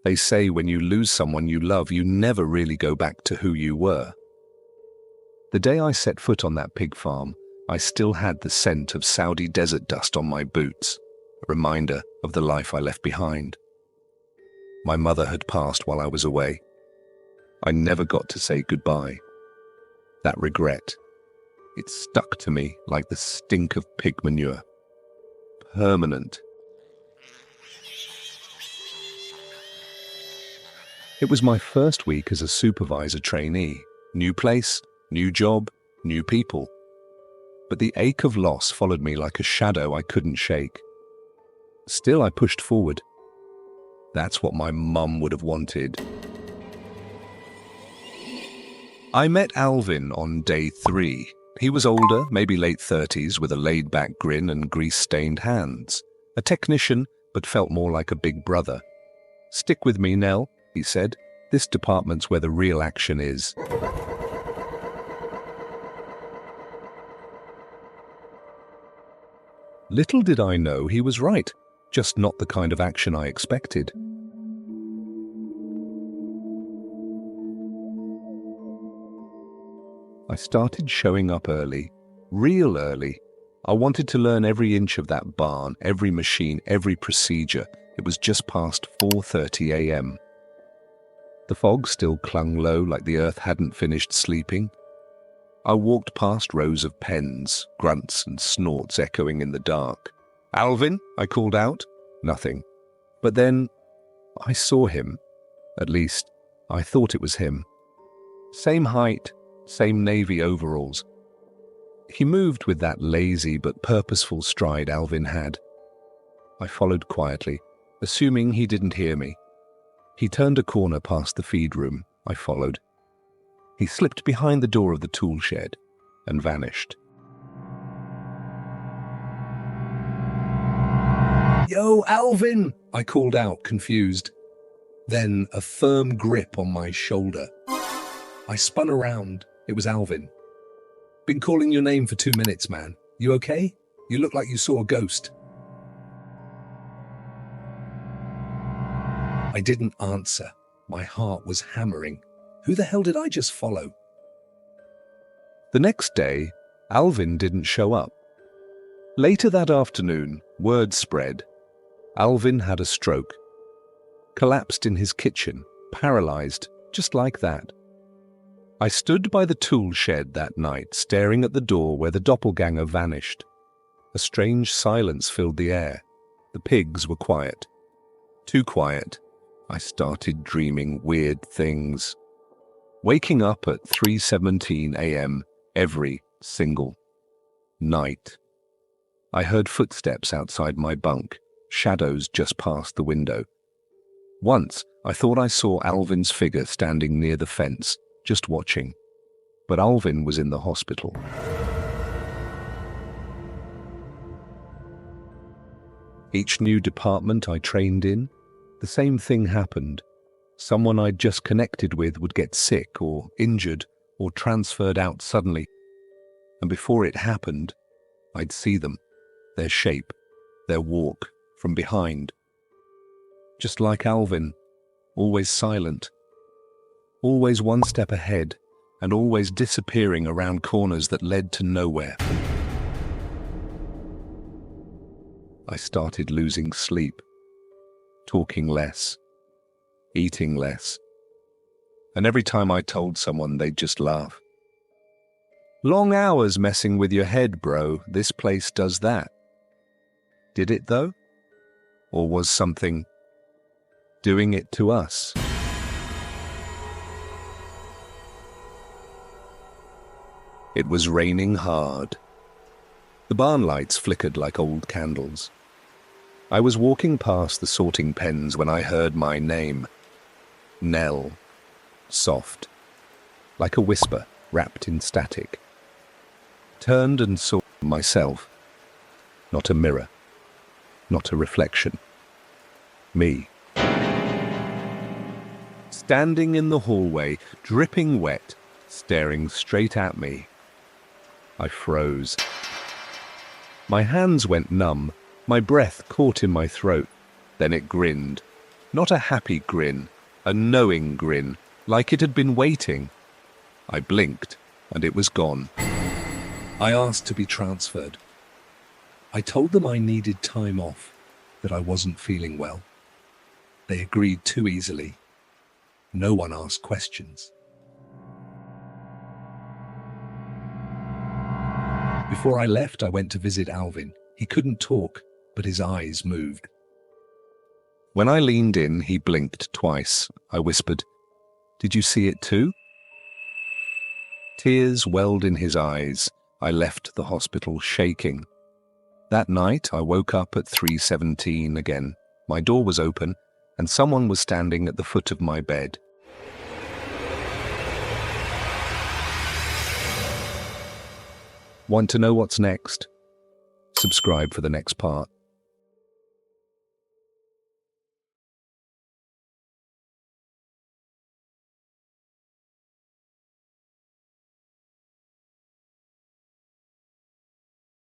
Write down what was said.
They say when you lose someone you love, you never really go back to who you were. The day I set foot on that pig farm, I still had the scent of Saudi desert dust on my boots, a reminder of the life I left behind. My mother had passed while I was away. I never got to say goodbye. That regret, it stuck to me like the stink of pig manure. Permanent. It was my first week as a supervisor trainee. New place, new job, new people. But the ache of loss followed me like a shadow I couldn't shake. Still, I pushed forward. That's what my mum would have wanted. I met Alvin on day 3. He was older, maybe late 30s, with a laid-back grin and grease-stained hands. A technician, but felt more like a big brother. "Stick with me, Nell," he said. "This department's where the real action is." Little did I know he was right, just not the kind of action I expected. I started showing up early, real early. I wanted to learn every inch of that barn, every machine, every procedure. It was just past 4:30 a.m. The fog still clung low like the earth hadn't finished sleeping. I walked past rows of pens, grunts and snorts echoing in the dark. "Alvin," I called out. Nothing. But then I saw him. At least, I thought it was him. Same height, same navy overalls. He moved with that lazy but purposeful stride Alvin had. I followed quietly, assuming he didn't hear me. He turned a corner past the feed room. I followed. He slipped behind the door of the tool shed and vanished. "Yo, Alvin!" I called out, confused. Then a firm grip on my shoulder. I spun around. It was Alvin. "Been calling your name for 2 minutes, man. You okay? You look like you saw a ghost." I didn't answer. My heart was hammering. Who the hell did I just follow? The next day, Alvin didn't show up. Later that afternoon, word spread. Alvin had a stroke. Collapsed in his kitchen, paralyzed, just like that. I stood by the tool shed that night, staring at the door where the doppelganger vanished. A strange silence filled the air. The pigs were quiet. Too quiet. I started dreaming weird things. Waking up at 3:17 a.m. every single night. I heard footsteps outside my bunk, shadows just past the window. Once, I thought I saw Alvin's figure standing near the fence, just watching. But Alvin was in the hospital. Each new department I trained in, the same thing happened. Someone I'd just connected with would get sick or injured or transferred out suddenly. And before it happened, I'd see them, their shape, their walk, from behind. Just like Alvin, always silent, always one step ahead, and always disappearing around corners that led to nowhere. I started losing sleep, talking less, eating less, and every time I told someone, they'd just laugh. "Long hours messing with your head, bro. This place does that." Did it, though? Or was something doing it to us? It was raining hard. The barn lights flickered like old candles. I was walking past the sorting pens when I heard my name. Nell. Soft. Like a whisper wrapped in static. Turned and saw myself. Not a mirror. Not a reflection. Me. Standing in the hallway, dripping wet, staring straight at me. I froze. My hands went numb, my breath caught in my throat. Then it grinned. Not a happy grin, a knowing grin, like it had been waiting. I blinked, and it was gone. I asked to be transferred. I told them I needed time off, that I wasn't feeling well. They agreed too easily. No one asked questions. Before I left, I went to visit Alvin. He couldn't talk, but his eyes moved. When I leaned in, he blinked twice. I whispered, "Did you see it too?" Tears welled in his eyes. I left the hospital shaking. That night, I woke up at 3:17 again. My door was open, and someone was standing at the foot of my bed. Want to know what's next? Subscribe for the next part.